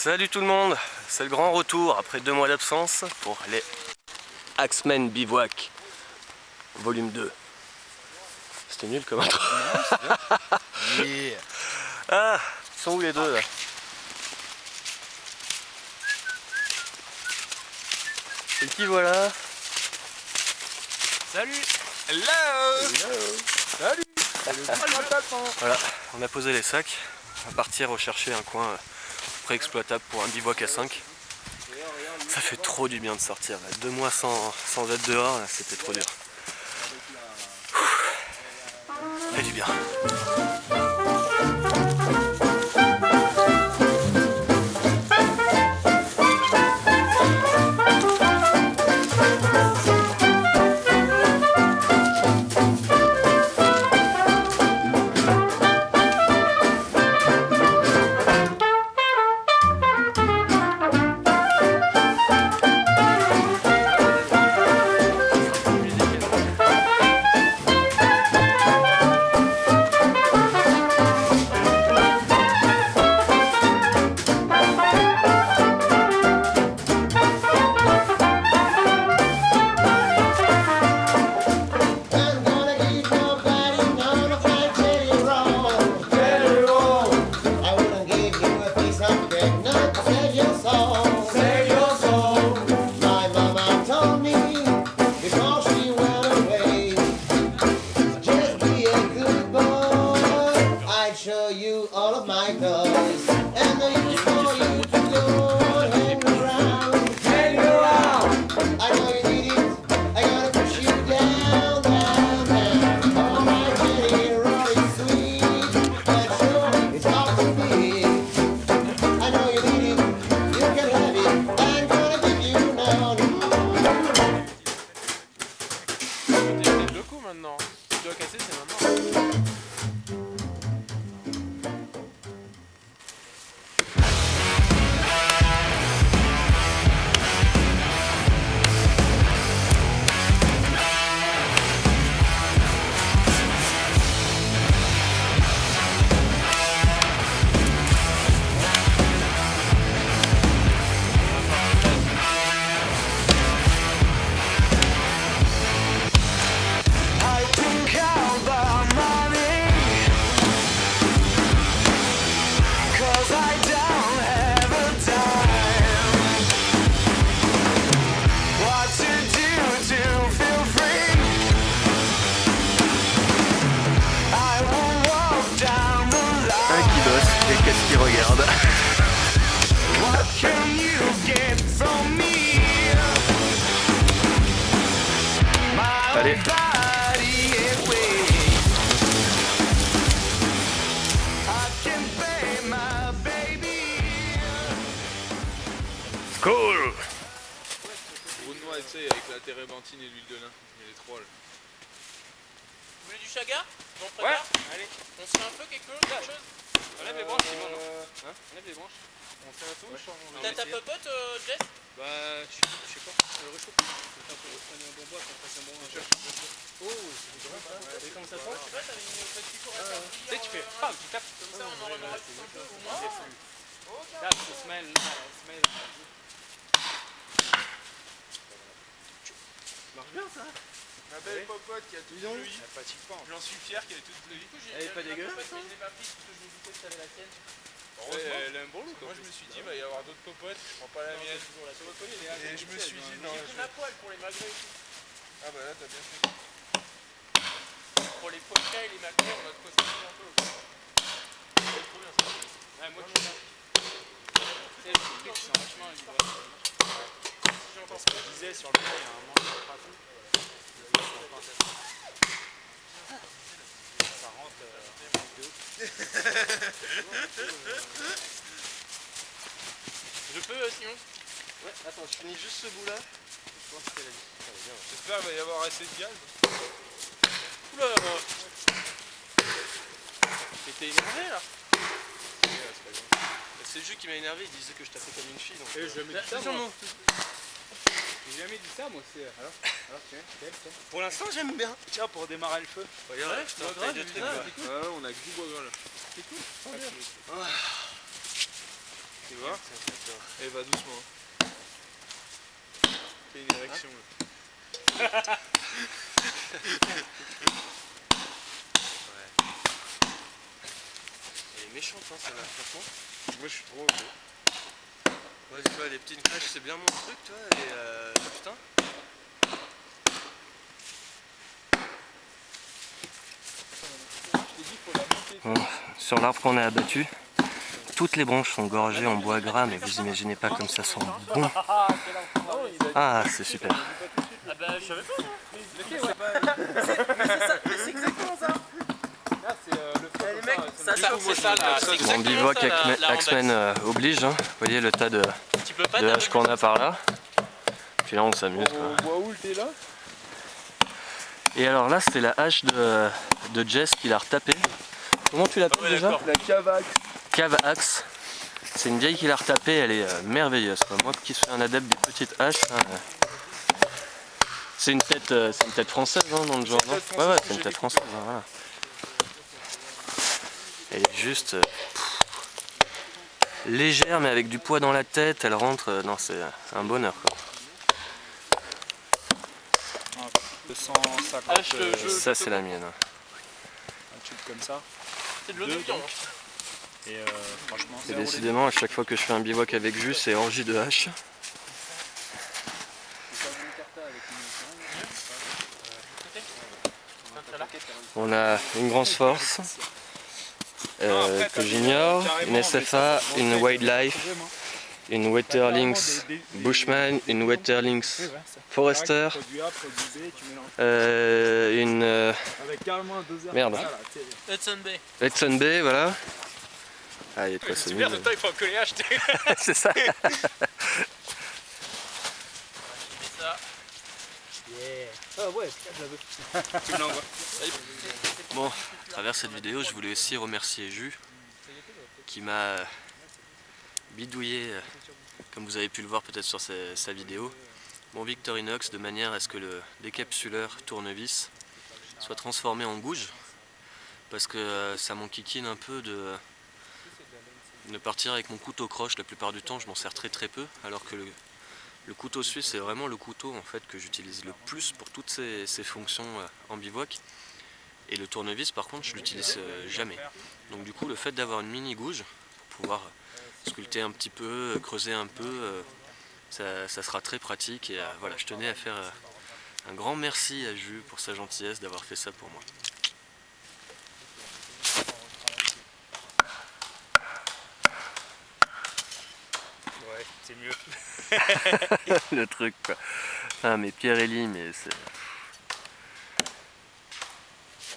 Salut tout le monde, c'est le grand retour après 2 mois d'absence pour les Axemen Bivouac volume 2. C'était nul comme intro. Yeah. Ah, ils sont où les deux là? Et qui voilà? Salut. Hello. Salut. Voilà, on a posé les sacs, on va partir rechercher un coin préexploitable pour un bivouac à 5. Ça fait trop du bien de sortir, là. 2 mois sans être dehors, c'était trop dur. Ça fait du bien. Show you all of my toys, and I use for you to go hang around. Hang around. I know you need it. I gotta push you down, down, down. Oh my Jenny, rolling sweet. That sure it's hard to be. I know you need it. You can have it. I'm gonna give you now. C'est le coup maintenant. Tu dois casser, c'est maintenant. Et qu'est-ce qu'il regarde? Allez. Cool. Brunois, tu sais, avec la térébenthine et l'huile de lin. Il est trop là. Vous voulez du chaga? Ouais. Allez. On se fait un peu quelque chose? Enlève les branches, Simon. Hein? Enlève les branches. On fait un touche. T'as ta popote, Jess? Bah, je sais pas. Réchauffe. Un peu de bon bois, qu'on fasse un bon cherche. Oh, c'est bon ça. Et comment ça sent? Je sais pas, t'avais une petite four à Tu sais, tu fais pam, tu tapes. comme ça, on en remarque un peu au moins. Là, ça smell. Marche bien ça. Ma belle popote qui a tout bleuie. J'en suis fier qu'elle est toute bleuie. Elle est pas dégueulasse, hein? Je l'ai pas prise parce que je me doutais que t'avais la tienne. Elle a un bon look. Moi je me suis dit, il va y avoir d'autres popotes, je prends pas la mienne. Et je me suis dit, non. J'ai pris ma poêle pour les magrets et tout. Ah bah là, t'as bien fait. Pour les pochets et les magrets, on va te coster un peu. C'est trop bien ça. Ouais, moi je suis là. C'est le truc qui sont vachement une boîte. Si j'entends ce que je disais sur le point, il y a un moment qui pas tout. Ça rentre de ouf. Je peux, Simon? Ouais, attends, je finis juste ce bout là. Je pense qu'elle a dit. J'espère qu'il va y avoir assez de gaz. Oula! T'es énervé là? C'est le jeu qui m'a énervé, il disait que je tapais comme une fille. Donc, J'ai jamais dit ça, moi. J'ai jamais dit ça, moi aussi. Alors tiens, tiens. pour l'instant, j'aime bien. Tiens, pour démarrer le feu. Regarde, Ouais, je t'en taille de trucs. Ah, on a que du bois gras là. C'est cool, sans bien. Tu vois? Et va doucement. T'as une érection là. Elle est méchante hein celle-là, franchement. Moi je suis trop heureux. Ouais, tu vois, les petites crèches c'est bien mon truc, toi, et putain. Bon, sur l'arbre qu'on a abattu, toutes les branches sont gorgées en bois gras, mais vous imaginez pas comme ça sent bon. Ah, c'est super. Ah bah je savais pas. C'est exactement ça. Là c'est le fait. Les mecs, ça, C'est ça là. C'est Bon, exactement bivouac ça, la Axemen oblige, hein. Vous voyez le tas de Tu peux pas haches qu'on a par là. Puis là on s'amuse. On voit où t'es là? Et alors là c'était la hache de Jess qui l'a retapée. Comment tu l'appelles déjà? La cavaque. Cave axe. C'est une vieille qui l'a retapée, elle est merveilleuse quoi. Moi qui suis un adepte des petites haches, hein, c'est une tête française hein, dans le genre, non? Ouais, c'est une tête française, hein, voilà. Elle est juste légère mais avec du poids dans la tête, elle rentre, non c'est un bonheur quoi. 250. Ça c'est la mienne. Un tube comme ça. C'est de l'eau de viande. Et franchement, Et décidément à chaque fois que je fais un bivouac avec Jus, c'est orgie de hache. On a une Grande Force que j'ignore, une SFA, une Wildlife, une Wetterlynx Bushman, une Wetterlynx Forester, une merde, Hudson Bay. Hudson Bay, voilà. Ah, il est très C'est solide. bien de temps, il faut coller acheter. C'est ça. Ça. Ah ouais, je la veux. Tu me l'envoies. Bon, à travers cette vidéo, je voulais aussi remercier Jus qui m'a bidouillé, comme vous avez pu le voir peut-être sur sa vidéo, mon Victorinox de manière à ce que le décapsuleur tournevis soit transformé en gouge, parce que ça m'enquiquine un peu de partir avec mon couteau croche. La plupart du temps je m'en sers très peu, alors que le couteau suisse c'est vraiment le couteau en fait que j'utilise le plus pour toutes ces fonctions en bivouac. Et le tournevis par contre je l'utilise jamais. Donc du coup le fait d'avoir une mini gouge pour pouvoir sculpter un petit peu, creuser un peu, ça sera très pratique. Et voilà, je tenais à faire un grand merci à Jus pour sa gentillesse d'avoir fait ça pour moi. Ouais, c'est mieux. Le truc quoi. Ah mais Pierre-Élie, mais c'est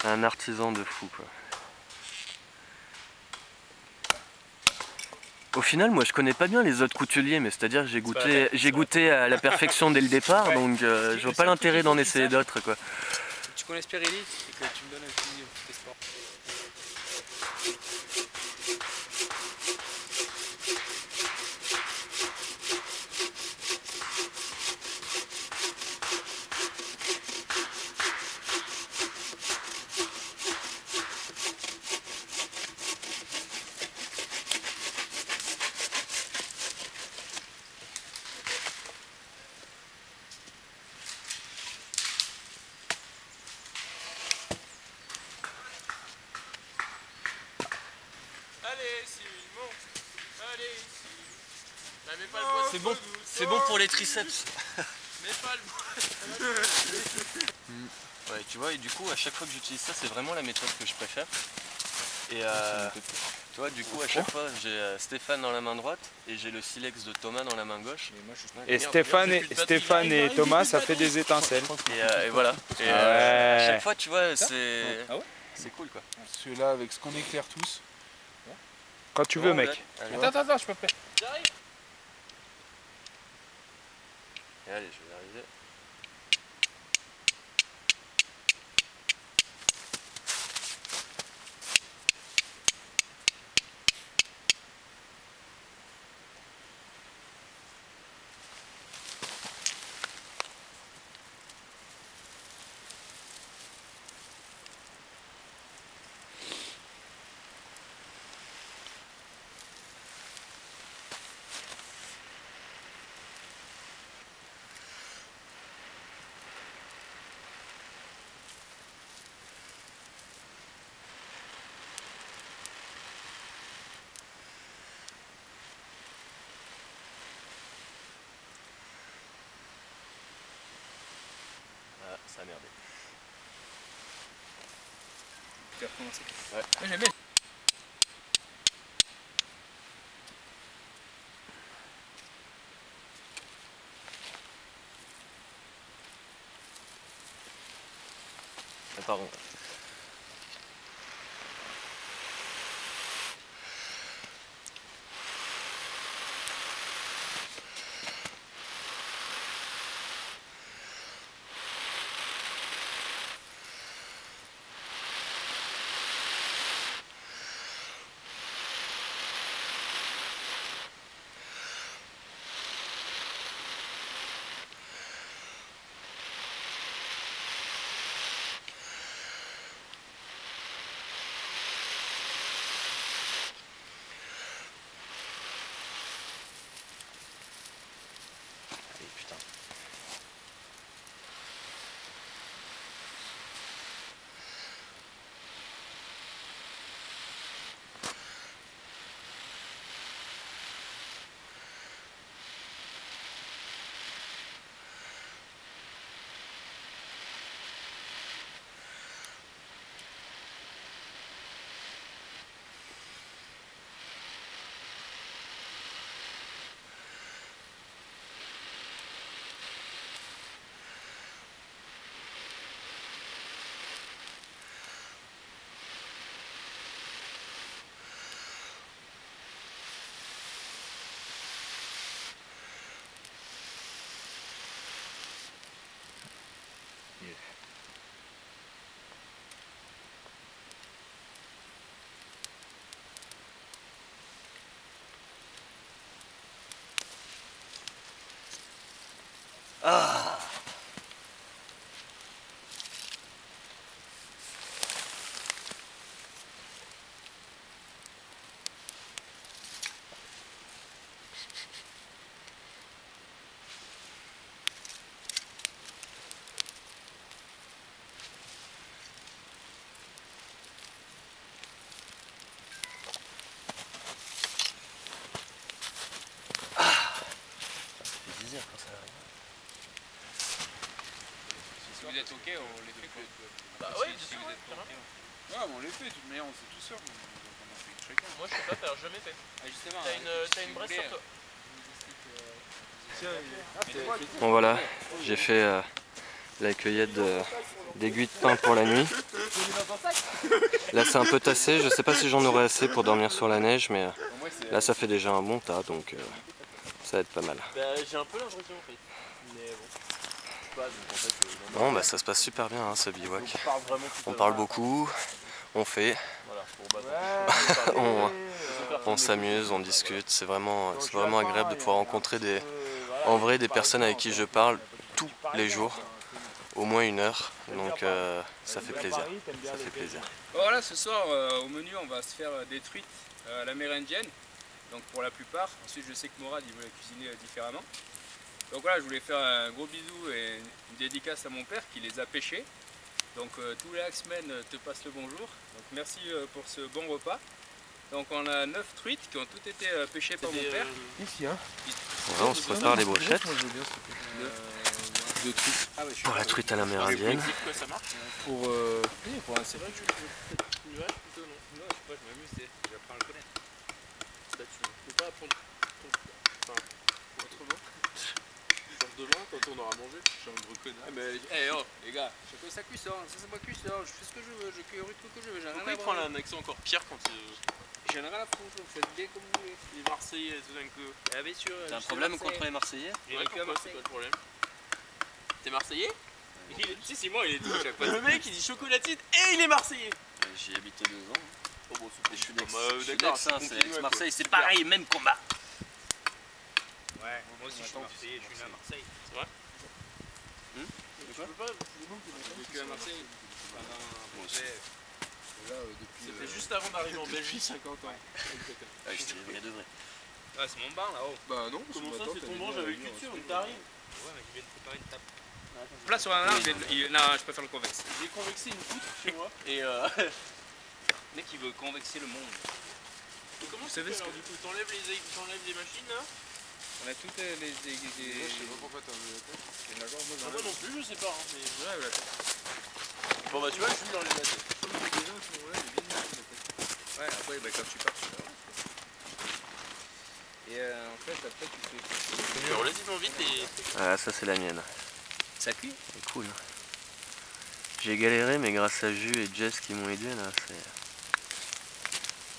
un artisan de fou quoi. Au final moi je connais pas bien les autres couteliers, mais c'est-à-dire j'ai goûté à la perfection dès le départ, ouais. Donc je vois pas l'intérêt d'en essayer d'autres quoi. Tu connais Pirelli et que tu me donnes un petit espoir. Allez, Simon. Allez, Simon. Bah, mets pas le bois. C'est bon pour les triceps. Mets pas le bois. Ouais, tu vois, et du coup à chaque fois que j'utilise ça, c'est vraiment la méthode que je préfère. Et tu vois, du coup à chaque fois j'ai Stéphane dans la main droite et j'ai le silex de Thomas dans la main gauche. Et Stéphane et Thomas, ça fait des étincelles. Et voilà. Et à chaque fois, tu vois, c'est cool quoi. Celui-là avec ce qu'on éclaire tous. Quand tu veux, mec. Allez, Attends, je peux faire. J'arrive. et allez, je vais y arriver. Ça a merdé. Tu as recommencé. Ouais. Moi j'aime bien. Pardon. Allez, putain. Ah! Plaisir quand ça arrive. Si vous êtes ok, on les fait quoi. Bah ouais, si bien vous sûr, êtes ok. ouais, mais on les fait, de toute manière, on sait tout ça. Donc on en fait chacun. Moi je sais pas faire, jamais fait. Ah, justement, T'as une brasse sur toi. Bon voilà, j'ai fait la cueillette d'aiguilles de pin pour la nuit. Là c'est un peu tassé, je sais pas si j'en aurai assez pour dormir sur la neige, mais là ça fait déjà un bon tas, donc ça va être pas mal. Bah, j'ai un peu l'impression en fait. Mais bon. Bon bah ça se passe super bien hein, ce bivouac. On parle vraiment tout On à parle l'heure. beaucoup, on fait, Voilà, pour battre. on s'amuse, on discute, c'est vraiment agréable de pouvoir rencontrer en vrai des personnes avec qui je parle tous les jours, au moins 1 heure, donc ça fait plaisir, ça fait plaisir. Voilà, ce soir au menu on va se faire des truites à l'amérindienne, donc pour la plupart. Ensuite je sais que Morad il veut la cuisiner différemment. Donc voilà, je voulais faire un gros bisou et une dédicace à mon père qui les a pêchés. Donc tous les semaines te passe le bonjour. Donc merci pour ce bon repas. Donc on a 9 truites qui ont toutes été pêchées par mon père. Ici, hein. Voilà, on se prépare les brochettes Moi je veux bien de trucs. Ah ouais, je suis pour la truite à l'amérindienne. quoi ça marche Pour C'est vrai que je peut-être une vache plutôt non. Non, je sais pas, je m'amuse, j'apprends à le connaître. Bah, tu peux pas apprendre enfin, autrement. Genre demain, quand on aura mangé, je suis un gros connard. Ah mais, oh les gars, chacun sa cuisson, ça c'est ma cuisson, je fais ce que je veux, je cueille le truc que je veux, j'en ai Pourquoi rien il à prend voir. un accent encore pire quand J'en ai rien à foutre, vous faites bien comme vous voulez. il est marseillais tout d'un coup? Ah bien sûr, T'as un problème contre les Marseillais? Ouais, pourquoi c'est pas le problème? T'es marseillais? Si, c'est moi, il est dit. chaque fois. Le mec il dit chocolatine et il est marseillais! J'y ai habité 2 ans. Oh bon, Et je suis d'Aix, d'accord, c'est Aix-Marseille, c'est pareil, même combat. Ouais, moi aussi je suis marseillais, je suis né à Marseille. C'est vrai? Tu peux pas, j'ai vécu à Marseille pendant C'était juste avant d'arriver en Belgique, 50 ans. Ah, je t'ai vrai de vrai. Ah c'est mon banc là-haut. Bah non, comment ça c'est ton banc, j'avais le cul dessus, on t'arrive. Ouais mais il vient de préparer une table. Place sur un arbre, non je préfère le convexe. J'ai convexé une poutre chez moi. Et le mec il veut convexer le monde. Et comment Vous tu savez fais ce alors du coup? T'enlèves les machines là? On a toutes les... Je sais pas pourquoi t'as enlevé la tête. Moi non plus, je sais pas, hein, mais je lève la tête. Bon bah tu vois, je suis dans les têtes. Déjà à ce moment-là, il est bien mis la tête. Ouais, après, bah, quand tu pars, tu pars. Et en fait, après, tu fais... Mais relativement vite et... Ah, ça c'est la mienne. Ça cuit. C'est cool. J'ai galéré, mais grâce à Jus et Jess qui m'ont aidé là, c'est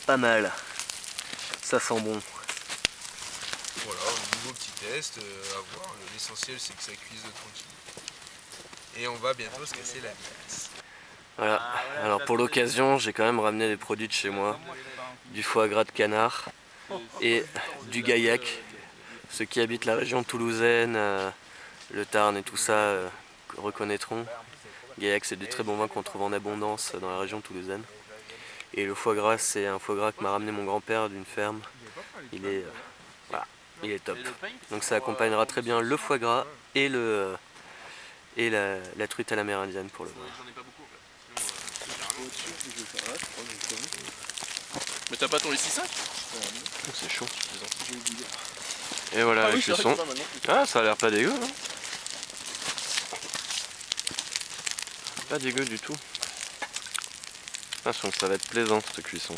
pas mal. Ça sent bon. Voilà, un nouveau petit test, à voir. L'essentiel c'est que ça cuise tranquille. Et on va bientôt se casser la glace. Voilà. Alors pour l'occasion, j'ai quand même ramené des produits de chez moi. Du foie gras de canard et du gaillac. Ceux qui habitent la région toulousaine, le Tarn et tout ça reconnaîtront. Gaillac, c'est du très bon vin qu'on trouve en abondance dans la région toulousaine. Et le foie gras, c'est un foie gras que m'a ramené mon grand-père d'une ferme. Il est, voilà, il est top. Donc ça accompagnera très bien le foie gras et la truite à l'amérindienne pour le vin. J'en ai pas beaucoup en fait. Mais t'as pas ton ici 5? C'est chaud. Et voilà la cuisson. Ah, ça a l'air pas dégueu, hein. Pas dégueu du tout. Ah, je sens que ça va être plaisant cette cuisson.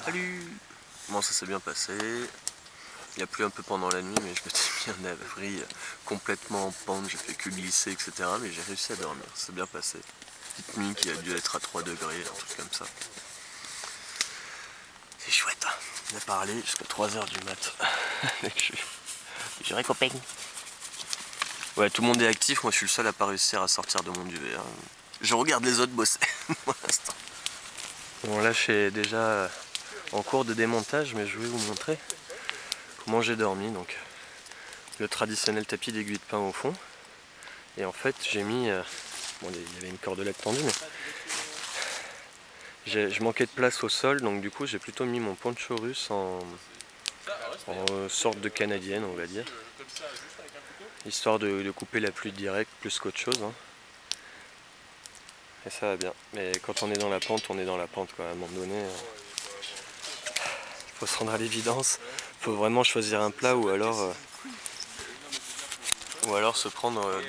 Salut! Bon, ça s'est bien passé. Il a plu un peu pendant la nuit, mais je m'étais mis un abri complètement en pente, j'ai fait que glisser, etc. Mais j'ai réussi à dormir, c'est bien passé. Petite nuit qui a dû être à 3 degrés, un truc comme ça. C'est chouette, hein. On a parlé jusqu'à 3h du mat. J'irai copain. Ouais, tout le monde est actif, moi je suis le seul à pas réussir à sortir de mon duvet. Hein. Je regarde les autres bosser pour l'instant. Bon, là je suis déjà en cours de démontage, mais je vais vous montrer comment j'ai dormi. Donc le traditionnel tapis d'aiguille de pin au fond, et en fait j'ai mis bon, il y avait une cordelette tendue, mais je manquais de place au sol, donc du coup j'ai plutôt mis mon poncho russe en sorte de canadienne, on va dire, histoire de couper la pluie directe plus qu'autre chose, hein. Et ça va bien, mais quand on est dans la pente, on est dans la pente, quoi. À un moment donné, il faut se rendre à l'évidence, il faut vraiment choisir un plat, ou alors se prendre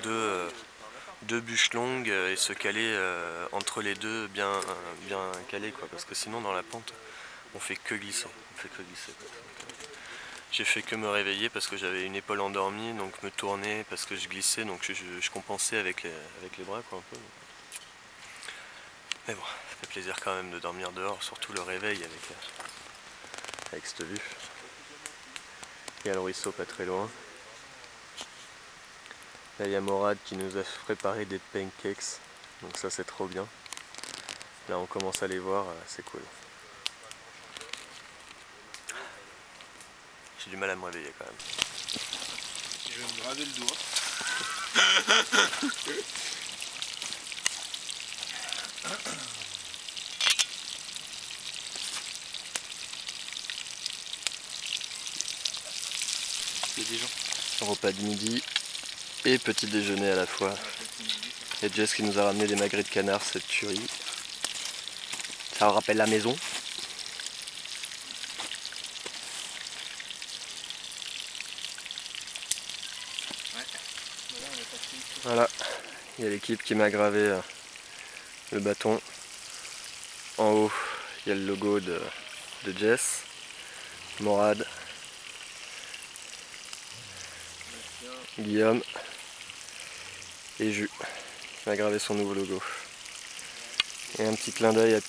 deux bûches longues et se caler entre les deux, bien calé, quoi, parce que sinon dans la pente on fait que glisser, J'ai fait que me réveiller parce que j'avais une épaule endormie, donc me tourner parce que je glissais, donc je compensais avec les bras, quoi, un peu. Mais bon, ça fait plaisir quand même de dormir dehors, surtout le réveil avec cette vue. Il y a le ruisseau pas très loin. Là il y a Morad qui nous a préparé des pancakes, donc ça c'est trop bien. Là on commence à les voir, c'est cool. J'ai du mal à me réveiller quand même. Je vais me graver le doigt. Il y a des gens. Repas de midi et petit déjeuner à la fois. Et Jess qui nous a ramené des magrets de canard, cette tuerie. Ça rappelle la maison. Voilà, il y a l'équipe qui m'a gravé le bâton. En haut, il y a le logo de Jess, Morad, Guillaume et Jus qui m'a gravé son nouveau logo. Et un petit clin d'œil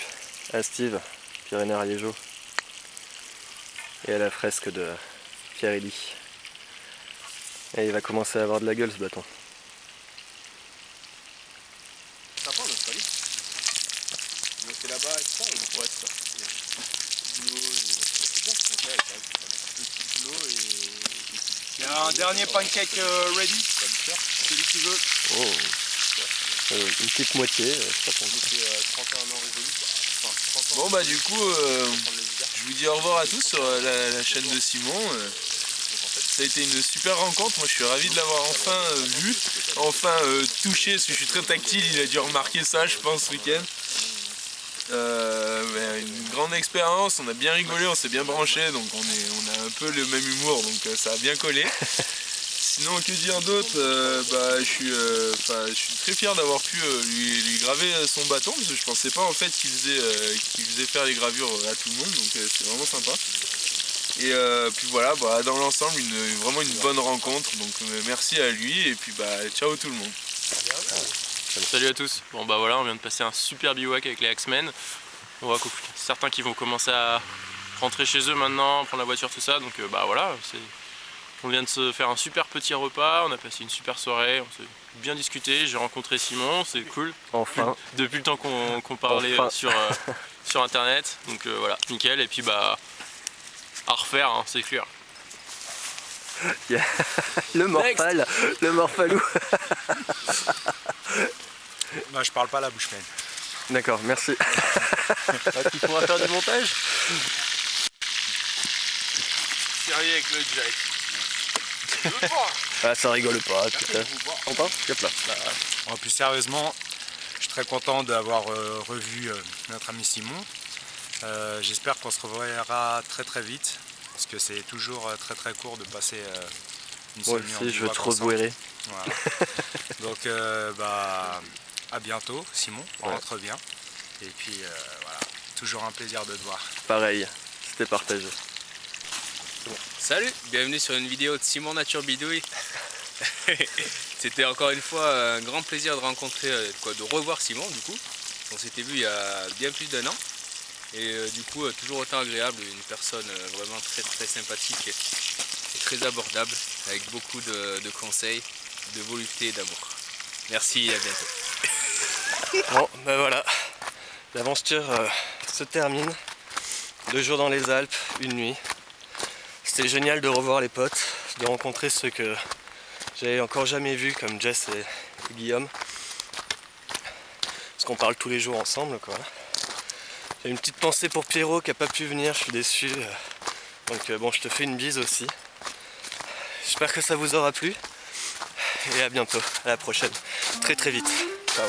à Steve, Pyrénées-Ariégeaux, et à la fresque de Pierre-Élie. Et il va commencer à avoir de la gueule ce bâton. Sympa en Australie. C'est là-bas et tout ça. Ouais, c'est ça. Il y a un dernier pancake ready. Celui qui veut. Oh. Une petite moitié, c'est pas con. 31 ans révolu. Bon bah du coup, je vous dis au revoir à tous sur la chaîne de Simon. Ça a été une super rencontre, moi je suis ravi de l'avoir enfin vu, enfin touché, parce que je suis très tactile, il a dû remarquer ça je pense ce week-end. Une grande expérience, on a bien rigolé, on s'est bien branché, donc on a un peu le même humour, donc ça a bien collé. Sinon que dire d'autre, je suis très fier d'avoir pu lui graver son bâton, parce que je pensais pas en fait qu'il faisait faire les gravures à tout le monde, donc c'est vraiment sympa. Et puis voilà, dans l'ensemble vraiment une bonne rencontre, donc merci à lui et puis ciao tout le monde. Salut à tous. Bon bah voilà, on vient de passer un super bivouac avec les Axemen. On voit certains qui vont commencer à rentrer chez eux maintenant, prendre la voiture, tout ça, donc voilà, on vient de se faire un super petit repas, on a passé une super soirée, on s'est bien discuté, j'ai rencontré Simon, c'est cool. Enfin. Depuis le temps qu'on parlait enfin. sur internet, donc voilà, nickel, et puis à refaire, hein, c'est clair. Le morphal, le morphalou. Je parle pas la bouche pleine. D'accord, merci. Tu pourras faire du montage. Sérieux avec le jack. Ah, ça rigole pas, putain. Enfin, hop là. Plus sérieusement, je suis très content d'avoir revu notre ami Simon. J'espère qu'on se reverra très très vite, parce que c'est toujours très court de passer une Moi semaine en aussi, je veux bivouac trop ensemble. boire. Voilà. Donc à bientôt Simon, rentre bien. Et puis voilà, toujours un plaisir de te voir. Pareil, c'était partagé. Salut, bienvenue sur une vidéo de Simon Nature Bidouille. C'était encore une fois un grand plaisir de rencontrer, de revoir Simon du coup. On s'était vu il y a bien plus d'1 an. Et du coup toujours autant agréable, une personne vraiment très sympathique et très abordable, avec beaucoup de conseils, de volonté et d'amour. Merci et à bientôt. Bon, voilà, l'aventure se termine. 2 jours dans les Alpes, une nuit. C'était génial de revoir les potes, de rencontrer ceux que j'avais encore jamais vus comme Jess et Guillaume. Parce qu'on parle tous les jours ensemble, quoi. J'ai une petite pensée pour Pierrot qui n'a pas pu venir, je suis déçu. Donc bon, je te fais une bise aussi. J'espère que ça vous aura plu. Et à bientôt, à la prochaine. Très vite. Ciao.